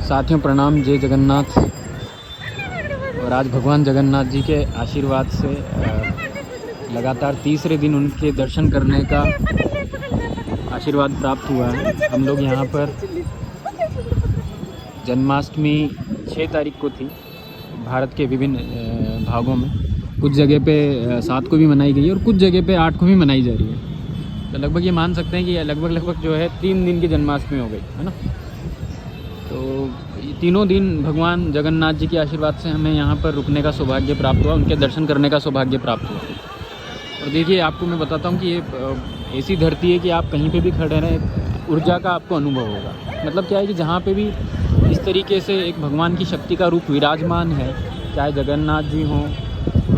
साथियों प्रणाम, जय जगन्नाथ। और आज भगवान जगन्नाथ जी के आशीर्वाद से लगातार तीसरे दिन उनके दर्शन करने का आशीर्वाद प्राप्त हुआ है। हम लोग यहाँ पर जन्माष्टमी 6 तारीख को थी। भारत के विभिन्न भागों में कुछ जगह पे 7 को भी मनाई गई है और कुछ जगह पे 8 को भी मनाई जा रही है। तो लगभग ये मान सकते हैं कि लगभग जो है 3 दिन की जन्माष्टमी हो गई है ना। तो तीनों दिन भगवान जगन्नाथ जी के आशीर्वाद से हमें यहाँ पर रुकने का सौभाग्य प्राप्त हुआ, उनके दर्शन करने का सौभाग्य प्राप्त हुआ। और देखिए, आपको मैं बताता हूँ कि ये ऐसी धरती है कि आप कहीं पे भी खड़े रहें, ऊर्जा का आपको अनुभव होगा। मतलब क्या है कि जहाँ पे भी इस तरीके से एक भगवान की शक्ति का रूप विराजमान है, चाहे जगन्नाथ जी हों,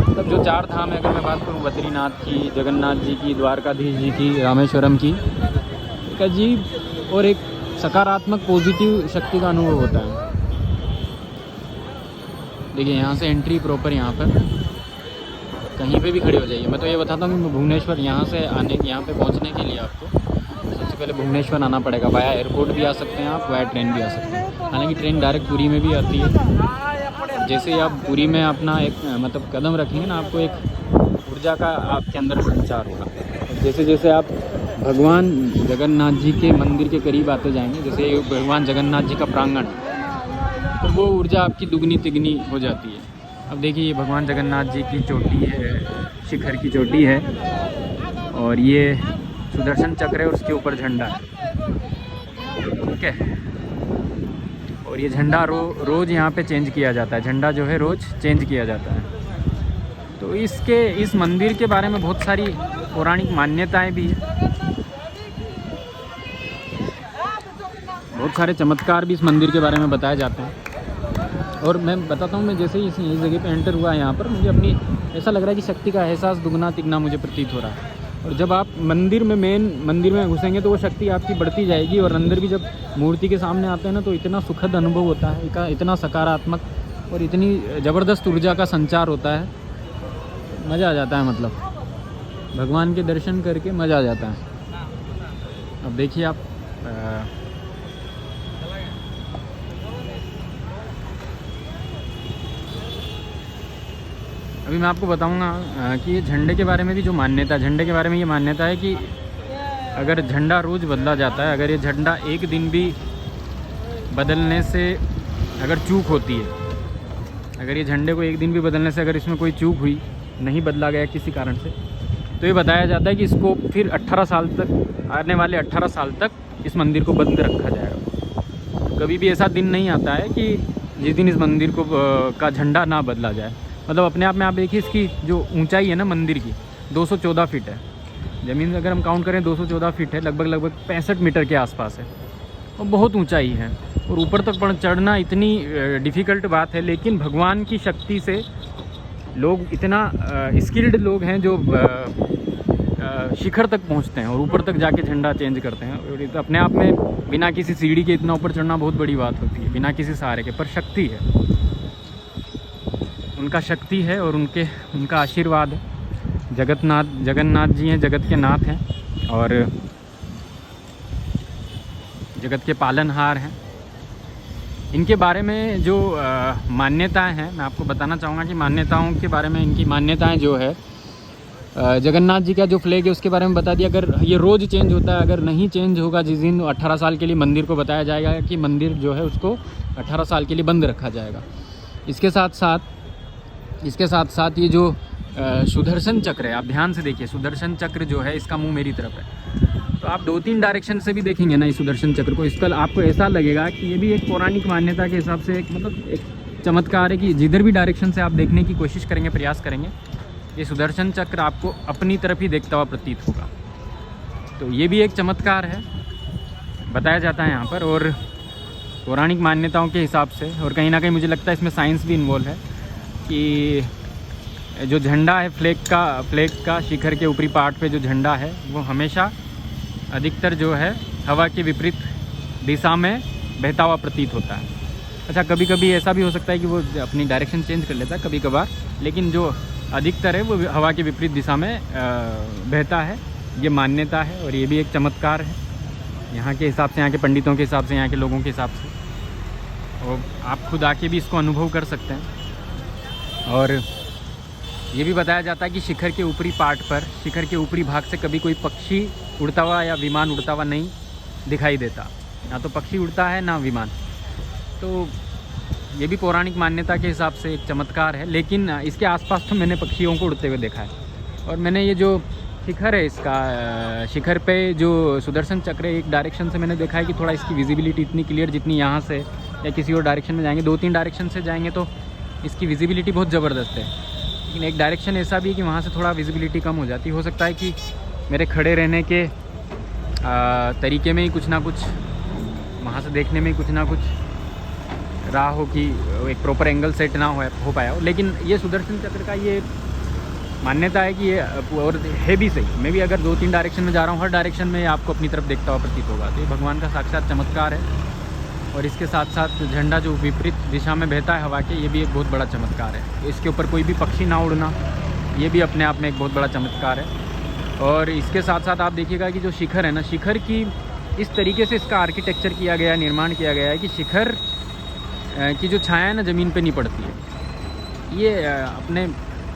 मतलब जो 4 धाम है, अगर मैं बात करूँ बद्रीनाथ की, जगन्नाथ जी की, द्वारकाधीश जी की, रामेश्वरम की, एक अजीब और एक सकारात्मक पॉजिटिव शक्ति का अनुभव होता है। देखिए, यहाँ से एंट्री प्रॉपर, यहाँ पर कहीं पे भी खड़े हो जाइए। मैं तो ये बताता हूँ कि भुवनेश्वर यहाँ पे पहुँचने के लिए आपको सबसे पहले भुवनेश्वर आना पड़ेगा। वाया एयरपोर्ट भी आ सकते हैं आप, वाया ट्रेन भी आ सकते हैं। हालांकि ट्रेन डायरेक्ट पुरी में भी आती है। जैसे ही आप पुरी में अपना एक मतलब कदम रखेंगे ना, आपको एक ऊर्जा का आपके अंदर संचार होगा। जैसे जैसे आप भगवान जगन्नाथ जी के मंदिर के करीब आते जाएंगे, जैसे भगवान जगन्नाथ जी का प्रांगण, तो वो ऊर्जा आपकी दुगनी तिगनी हो जाती है। अब देखिए, ये भगवान जगन्नाथ जी की चोटी है, शिखर की चोटी है, और ये सुदर्शन चक्र है और उसके ऊपर झंडा है। ठीक है, और ये झंडा रोज़ यहाँ पे चेंज किया जाता है। झंडा जो है रोज़ चेंज किया जाता है। तो इस मंदिर के बारे में बहुत सारी पौराणिक मान्यताएं भी है, बहुत सारे चमत्कार भी इस मंदिर के बारे में बताए जाते हैं। और मैं बताता हूँ, मैं जैसे ही इस जगह पे एंटर हुआ यहाँ पर, मुझे अपनी ऐसा लग रहा है कि शक्ति का एहसास दुगना तिगना मुझे प्रतीत हो रहा है। और जब आप मेन मंदिर में घुसेंगे तो वो शक्ति आपकी बढ़ती जाएगी। और अंदर भी जब मूर्ति के सामने आते हैं ना, तो इतना सुखद अनुभव होता है, इतना सकारात्मक और इतनी ज़बरदस्त ऊर्जा का संचार होता है, मज़ा आ जाता है। मतलब भगवान के दर्शन करके मज़ा आ जाता है। अब देखिए आप अभी मैं आपको बताऊंगा कि ये झंडे के बारे में भी जो मान्यता, झंडे के बारे में ये मान्यता है कि अगर झंडा रोज़ बदला जाता है, अगर ये झंडा एक दिन भी बदलने से अगर चूक होती है, अगर ये झंडे को एक दिन भी बदलने से अगर इसमें कोई चूक हुई, नहीं बदला गया किसी कारण से, तो ये बताया जाता है कि इसको फिर 18 साल तक, आने वाले 18 साल तक इस मंदिर को बंद रखा जाएगा। कभी भी ऐसा दिन नहीं आता है कि जिस दिन इस मंदिर को का झंडा ना बदला जाए। मतलब अपने आप में आप देखिए, इसकी जो ऊंचाई है ना मंदिर की, 214 फीट है। ज़मीन अगर हम काउंट करें 214 फीट है, लगभग 65 मीटर के आसपास है, और बहुत ऊंचाई है। और ऊपर तक चढ़ना इतनी डिफ़िकल्ट बात है, लेकिन भगवान की शक्ति से लोग इतना स्किल्ड लोग हैं जो शिखर तक पहुंचते हैं और ऊपर तक जाके झंडा चेंज करते हैं। और तो अपने आप में बिना किसी सीढ़ी के इतना ऊपर चढ़ना बहुत बड़ी बात होती है, बिना किसी सहारे के। पर शक्ति है, उनका शक्ति है और उनका आशीर्वाद है। जगन्नाथ जी हैं, जगत के नाथ हैं और जगत के पालनहार हैं। इनके बारे में जो मान्यताएं हैं, मैं आपको बताना चाहूँगा कि मान्यताओं के बारे में, इनकी मान्यताएं जो है, जगन्नाथ जी का जो फ्लैग है उसके बारे में बता दिया। अगर ये रोज़ चेंज होता है, अगर नहीं चेंज होगा, जिस दिन 18 साल के लिए मंदिर को बताया जाएगा कि मंदिर जो है उसको 18 साल के लिए बंद रखा जाएगा। इसके साथ साथ ये जो सुदर्शन चक्र है, आप ध्यान से देखिए, सुदर्शन चक्र जो है इसका मुंह मेरी तरफ है। तो आप 2-3 डायरेक्शन से भी देखेंगे ना इस सुदर्शन चक्र को, इसका आपको ऐसा लगेगा कि ये भी एक पौराणिक मान्यता के हिसाब से एक चमत्कार है कि जिधर भी डायरेक्शन से आप देखने की कोशिश करेंगे, प्रयास करेंगे, ये सुदर्शन चक्र आपको अपनी तरफ ही देखता हुआ प्रतीत होगा। तो ये भी एक चमत्कार है, बताया जाता है यहाँ पर, और पौराणिक मान्यताओं के हिसाब से। और कहीं ना कहीं मुझे लगता है इसमें साइंस भी इन्वॉल्व है कि जो झंडा है, फ्लैग का शिखर के ऊपरी पार्ट पे जो झंडा है, वो हमेशा अधिकतर जो है हवा के विपरीत दिशा में बहता हुआ प्रतीत होता है। अच्छा, कभी कभी ऐसा भी हो सकता है कि वो अपनी डायरेक्शन चेंज कर लेता है कभी कभार, लेकिन जो अधिकतर है वो हवा के विपरीत दिशा में बहता है। ये मान्यता है और ये भी एक चमत्कार है यहाँ के हिसाब से, यहाँ के पंडितों के हिसाब से, यहाँ के लोगों के हिसाब से। और आप खुद आके भी इसको अनुभव कर सकते हैं। और ये भी बताया जाता है कि शिखर के ऊपरी पार्ट पर, शिखर के ऊपरी भाग से कभी कोई पक्षी उड़ता हुआ या विमान उड़ता हुआ नहीं दिखाई देता, ना तो पक्षी उड़ता है ना विमान। तो ये भी पौराणिक मान्यता के हिसाब से एक चमत्कार है। लेकिन इसके आसपास तो मैंने पक्षियों को उड़ते हुए देखा है। और मैंने ये जो शिखर है, इसका शिखर पे जो सुदर्शन चक्र है, एक डायरेक्शन से मैंने देखा है कि थोड़ा इसकी विजिबिलिटी इतनी क्लियर जितनी यहाँ से या किसी और डायरेक्शन में जाएंगे, 2-3 डायरेक्शन से जाएंगे तो इसकी विजिबिलिटी बहुत ज़बरदस्त है। लेकिन एक डायरेक्शन ऐसा भी है कि वहाँ से थोड़ा विजिबिलिटी कम हो जाती है। हो सकता है कि मेरे खड़े रहने के तरीके में ही कुछ ना कुछ, वहाँ से देखने में कुछ ना कुछ रहा हो कि एक प्रॉपर एंगल सेट ना हो पाया हो। लेकिन ये सुदर्शन चक्र का ये मान्यता है कि ये, और है भी सही, मैं भी अगर 2-3 डायरेक्शन में जा रहा हूँ, हर डायरेक्शन में आपको अपनी तरफ देखता हुआ प्रतीत होगा। तो ये भगवान का साक्षात चमत्कार है। और इसके साथ साथ झंडा जो विपरीत दिशा में बहता है हवा के, ये भी एक बहुत बड़ा चमत्कार है। तो इसके ऊपर कोई भी पक्षी ना उड़ना, ये भी अपने आप में एक बहुत बड़ा चमत्कार है। और इसके साथ साथ आप देखिएगा कि जो शिखर है ना, शिखर की इस तरीके से इसका आर्किटेक्चर किया गया है, निर्माण किया गया है कि शिखर की जो छाया है ना ज़मीन पे नहीं पड़ती है। ये अपने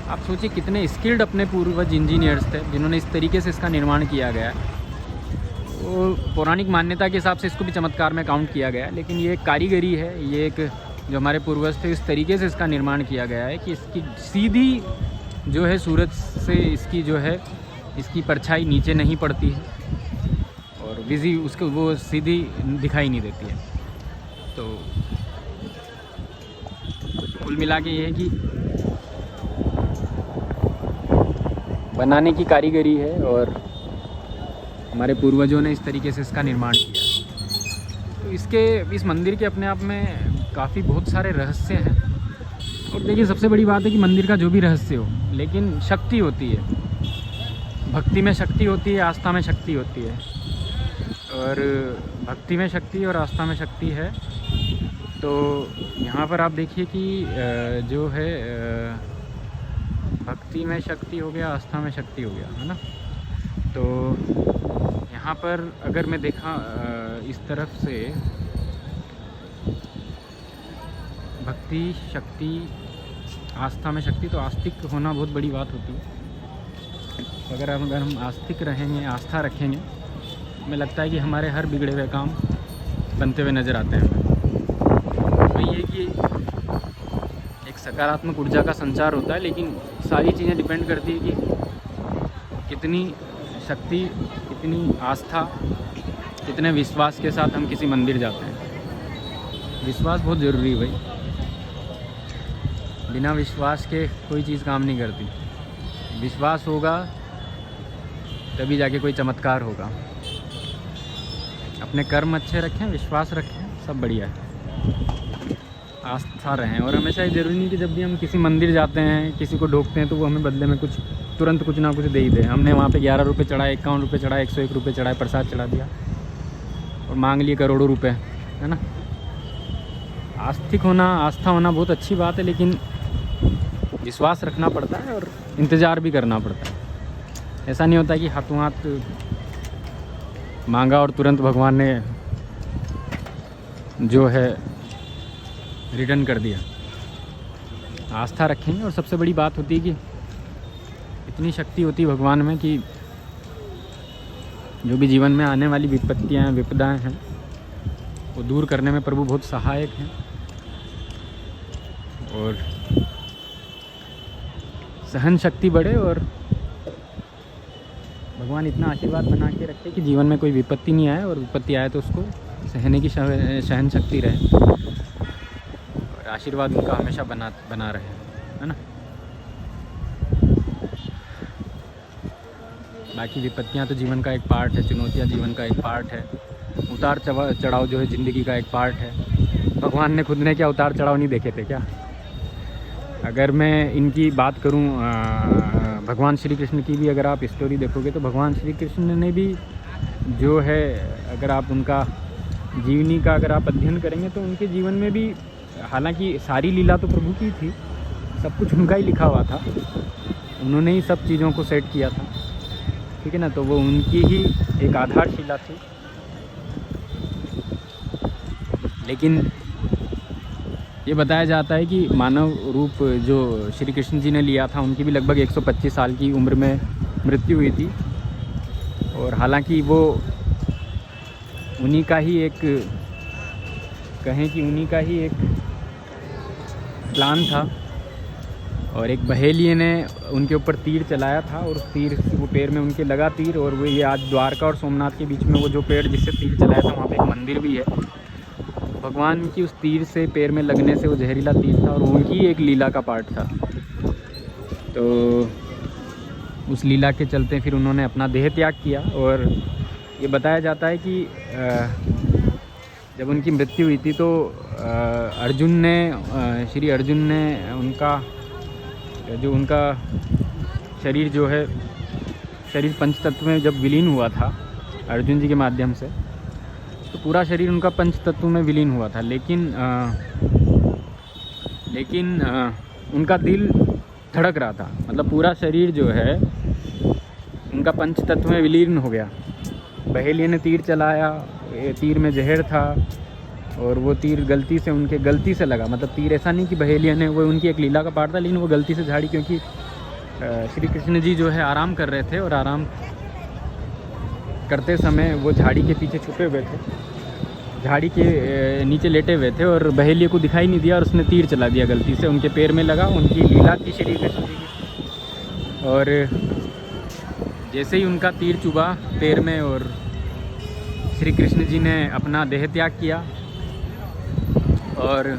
आप सोचिए कितने स्किल्ड अपने पूर्वज इंजीनियर्स थे जिन्होंने इस तरीके से इसका निर्माण किया गया है। तो पौराणिक मान्यता के हिसाब से इसको भी चमत्कार में काउंट किया गया है। लेकिन ये एक कारीगरी है, ये एक जो हमारे पूर्वज थे इस तरीके से इसका निर्माण किया गया है कि इसकी सीधी जो है सूरज से इसकी जो है इसकी परछाई नीचे नहीं पड़ती है और उसको वो सीधी दिखाई नहीं देती है। तो कुल मिला के ये है कि बनाने की कारीगरी है और हमारे पूर्वजों ने इस तरीके से इसका निर्माण किया। तो इस मंदिर के अपने आप में काफ़ी बहुत सारे रहस्य हैं। और देखिए सबसे बड़ी बात है कि मंदिर का जो भी रहस्य हो, लेकिन शक्ति होती है, भक्ति में शक्ति होती है, आस्था में शक्ति होती है। और भक्ति में शक्ति और आस्था में शक्ति है। तो यहाँ पर आप देखिए कि जो है भक्ति में शक्ति हो गया, आस्था में शक्ति हो गया, है ना। तो यहाँ पर अगर मैं देखा इस तरफ से भक्ति, शक्ति, आस्था में शक्ति, तो आस्तिक होना बहुत बड़ी बात होती है। अगर हम आस्तिक रहेंगे, आस्था रखेंगे, हमें लगता है कि हमारे हर बिगड़े हुए काम बनते हुए नज़र आते हैं। तो ये कि एक सकारात्मक ऊर्जा का संचार होता है। लेकिन सारी चीज़ें डिपेंड करती है कि कितनी शक्ति, कितनी आस्था, कितने विश्वास के साथ हम किसी मंदिर जाते हैं। विश्वास बहुत ज़रूरी है भाई, बिना विश्वास के कोई चीज़ काम नहीं करती। विश्वास होगा तभी जाके कोई चमत्कार होगा। अपने कर्म अच्छे रखें, विश्वास रखें, सब बढ़िया है। आस्था रहें। और हमेशा ये ज़रूरी नहीं कि जब भी हम किसी मंदिर जाते हैं, किसी को ढोकते हैं, तो वो हमें बदले में तुरंत कुछ ना कुछ दे ही दे। हमने वहाँ पे 11 रुपये चढ़ाए, 51 रुपये चढ़ाए, 101 रुपये चढ़ाए, प्रसाद चढ़ा दिया और मांग लिए करोड़ों रुपए, है ना। आस्तिक होना, आस्था होना बहुत अच्छी बात है, लेकिन विश्वास रखना पड़ता है और इंतज़ार भी करना पड़ता है। ऐसा नहीं होता कि हाथों हाथ मांगा और तुरंत भगवान ने जो है रिटर्न कर दिया। आस्था रखेंगे। और सबसे बड़ी बात होती है कि इतनी शक्ति होती है भगवान में कि जो भी जीवन में आने वाली विपत्तियाँ हैं, विपदाएँ हैं, वो दूर करने में प्रभु बहुत सहायक हैं। और सहन शक्ति बढ़े और भगवान इतना आशीर्वाद बना के रखे कि जीवन में कोई विपत्ति नहीं आए, और विपत्ति आए तो उसको सहने की सहन शक्ति रहे और आशीर्वाद उनका हमेशा बना रहे, है ना। बाकी विपत्तियां तो जीवन का एक पार्ट है, चुनौतियां जीवन का एक पार्ट है, उतार चढ़ाव जो है ज़िंदगी का एक पार्ट है। भगवान ने खुद ने क्या उतार चढ़ाव नहीं देखे थे क्या? अगर मैं इनकी बात करूं, भगवान श्री कृष्ण की भी अगर आप स्टोरी देखोगे तो भगवान श्री कृष्ण ने भी जो है, अगर आप उनका जीवनी का अगर आप अध्ययन करेंगे तो उनके जीवन में भी, हालांकि सारी लीला तो प्रभु की थी, सब कुछ उनका ही लिखा हुआ था, उन्होंने ही सब चीज़ों को सेट किया था, ठीक है ना। तो वो उनकी ही एक आधारशिला थी। लेकिन ये बताया जाता है कि मानव रूप जो श्री कृष्ण जी ने लिया था उनकी भी लगभग 125 साल की उम्र में मृत्यु हुई थी। और हालांकि वो उन्हीं का ही एक प्लान था और एक बहेलिये ने उनके ऊपर तीर चलाया था और उस तीर वो पैर में उनके लगा तीर। और वो ये आज द्वारका और सोमनाथ के बीच में वो जो पेड़ जिससे तीर चलाया था वहाँ पे एक मंदिर भी है। भगवान की उस तीर से पैर में लगने से वो जहरीला तीर था और उनकी एक लीला का पार्ट था। तो उस लीला के चलते फिर उन्होंने अपना देह त्याग किया। और ये बताया जाता है कि जब उनकी मृत्यु हुई थी तो श्री अर्जुन ने उनका शरीर जो है शरीर पंच तत्व में जब विलीन हुआ था अर्जुन जी के माध्यम से, तो पूरा शरीर उनका पंच तत्व में विलीन हुआ था। लेकिन उनका दिल धड़क रहा था। मतलब पूरा शरीर जो है उनका पंच तत्व में विलीन हो गया। बहेलिये ने तीर चलाया, तीर में जहर था और वो तीर गलती से लगा। मतलब तीर ऐसा नहीं कि बहेलिये ने, वो उनकी एक लीला का पार्ट था, लेकिन वो गलती से झाड़ी, क्योंकि श्री कृष्ण जी जो है आराम कर रहे थे और आराम करते समय वो झाड़ी के पीछे छुपे हुए थे, झाड़ी के नीचे लेटे हुए थे और बहेलिये को दिखाई नहीं दिया और उसने तीर चला दिया, गलती से उनके पैर में लगा। उनकी लीला थी श्री कृष्ण जी की। और जैसे ही उनका तीर चुभा पैर में और श्री कृष्ण जी ने अपना देह त्याग किया और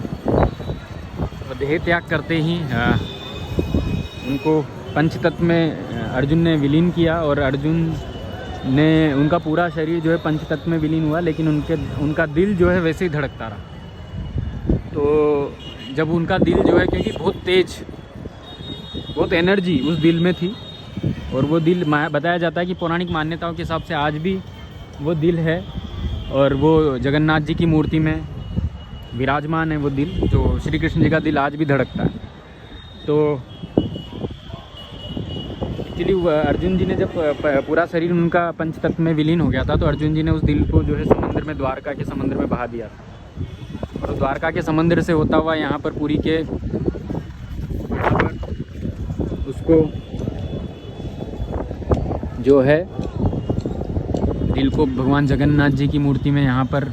देह त्याग करते ही उनको पंचतत्व में अर्जुन ने विलीन किया और अर्जुन ने उनका पूरा शरीर जो है पंचतत्व में विलीन हुआ, लेकिन उनका दिल जो है वैसे ही धड़कता रहा। तो जब उनका दिल जो है, क्योंकि बहुत तेज, बहुत एनर्जी उस दिल में थी और वो दिल बताया जाता है कि पौराणिक मान्यताओं के हिसाब से आज भी वो दिल है और वो जगन्नाथ जी की मूर्ति में विराजमान है। वो दिल जो श्री कृष्ण जी का दिल आज भी धड़कता है। तो एक्चुअली अर्जुन जी ने जब पूरा शरीर उनका पंचतत्व में विलीन हो गया था तो अर्जुन जी ने उस दिल को जो है समंदर में, द्वारका के समंदर में बहा दिया था। और द्वारका के समंदर से होता हुआ यहाँ पर पुरी के उसको जो है दिल को भगवान जगन्नाथ जी की मूर्ति में यहाँ पर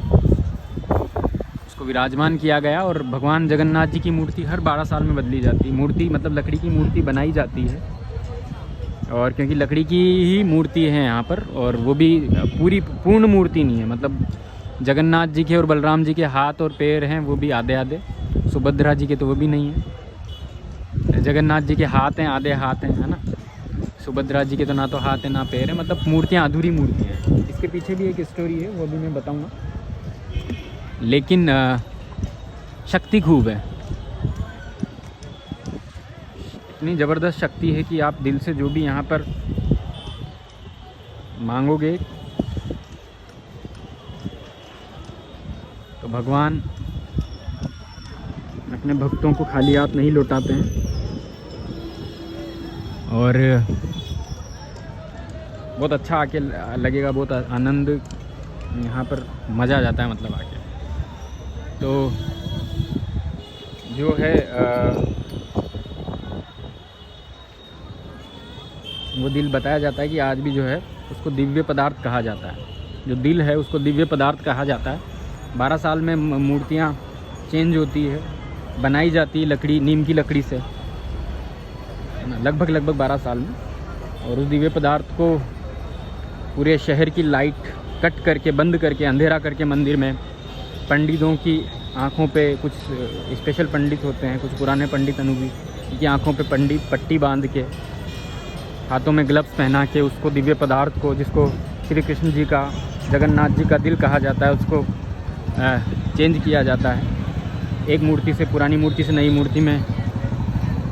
उसको विराजमान किया गया। और भगवान जगन्नाथ जी की मूर्ति हर 12 साल में बदली जाती है। मूर्ति मतलब लकड़ी की मूर्ति बनाई जाती है और क्योंकि लकड़ी की ही मूर्ति है यहाँ पर, और वो भी पूर्ण मूर्ति नहीं है। मतलब जगन्नाथ जी के और बलराम जी के हाथ और पैर हैं वो भी आधे आधे, सुभद्रा जी के तो वो भी नहीं है। जगन्नाथ जी के हाथ हैं, आधे हाथ हैं, है ना। सुभद्रा जी के तो ना तो हाथ है ना पैर है, मतलब मूर्तियाँ अधूरी मूर्तियाँ हैं। इसके पीछे भी एक स्टोरी है, वो भी मैं बताऊँगा। लेकिन शक्ति खूब है, इतनी ज़बरदस्त शक्ति है कि आप दिल से जो भी यहाँ पर मांगोगे तो भगवान अपने भक्तों को खाली हाथ नहीं लौटाते हैं। और बहुत अच्छा आके लगेगा, बहुत आनंद यहाँ पर मज़ा आ जाता है मतलब आके। तो जो है वो दिल बताया जाता है कि आज भी जो है उसको दिव्य पदार्थ कहा जाता है। जो दिल है उसको दिव्य पदार्थ कहा जाता है। 12 साल में मूर्तियाँ चेंज होती है, बनाई जाती है लकड़ी, नीम की लकड़ी से, लगभग 12 साल में। और उस दिव्य पदार्थ को पूरे शहर की लाइट कट करके, बंद करके, अंधेरा करके मंदिर में पंडितों की आँखों पे, कुछ स्पेशल पंडित होते हैं, कुछ पुराने पंडित अनुभवी की आँखों पे पट्टी बांध के, हाथों में ग्लव्स पहना के उसको दिव्य पदार्थ को, जिसको श्री कृष्ण जी का, जगन्नाथ जी का दिल कहा जाता है, उसको चेंज किया जाता है। एक मूर्ति से, पुरानी मूर्ति से नई मूर्ति में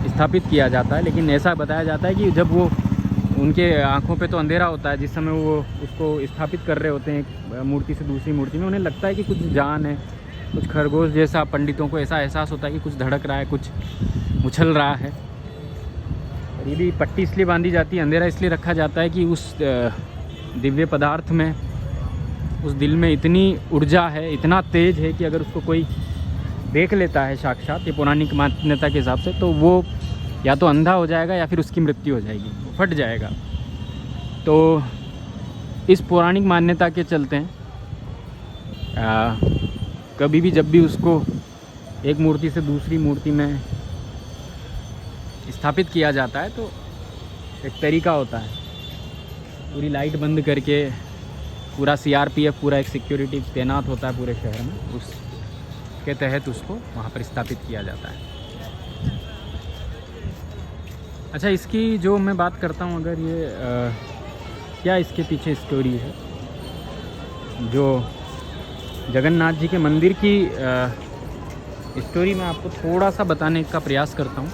स्थापित किया जाता है। लेकिन ऐसा बताया जाता है कि जब वो उनके आँखों पे तो अंधेरा होता है, जिस समय वो उसको स्थापित कर रहे होते हैं एक मूर्ति से दूसरी मूर्ति में, उन्हें लगता है कि कुछ जान है, कुछ खरगोश जैसा पंडितों को ऐसा एहसास होता है कि कुछ धड़क रहा है, कुछ उछल रहा है। और ये भी पट्टी इसलिए बांधी जाती है, अंधेरा इसलिए रखा जाता है कि उस दिव्य पदार्थ में, उस दिल में इतनी ऊर्जा है, इतना तेज है कि अगर उसको कोई देख लेता है साक्षात, ये पौराणिक मान्यता के हिसाब से, तो वो या तो अंधा हो जाएगा या फिर उसकी मृत्यु हो जाएगी, फट जाएगा। तो इस पौराणिक मान्यता के चलते हैं कभी भी जब भी उसको एक मूर्ति से दूसरी मूर्ति में स्थापित किया जाता है तो एक तरीका होता है, पूरी लाइट बंद करके पूरा CRPF, पूरा एक सिक्योरिटी तैनात होता है पूरे शहर में, उसके तहत उसको वहाँ पर स्थापित किया जाता है। अच्छा, इसकी जो मैं बात करता हूँ, अगर ये क्या इसके पीछे स्टोरी है, जो जगन्नाथ जी के मंदिर की स्टोरी मैं आपको थोड़ा सा बताने का प्रयास करता हूँ।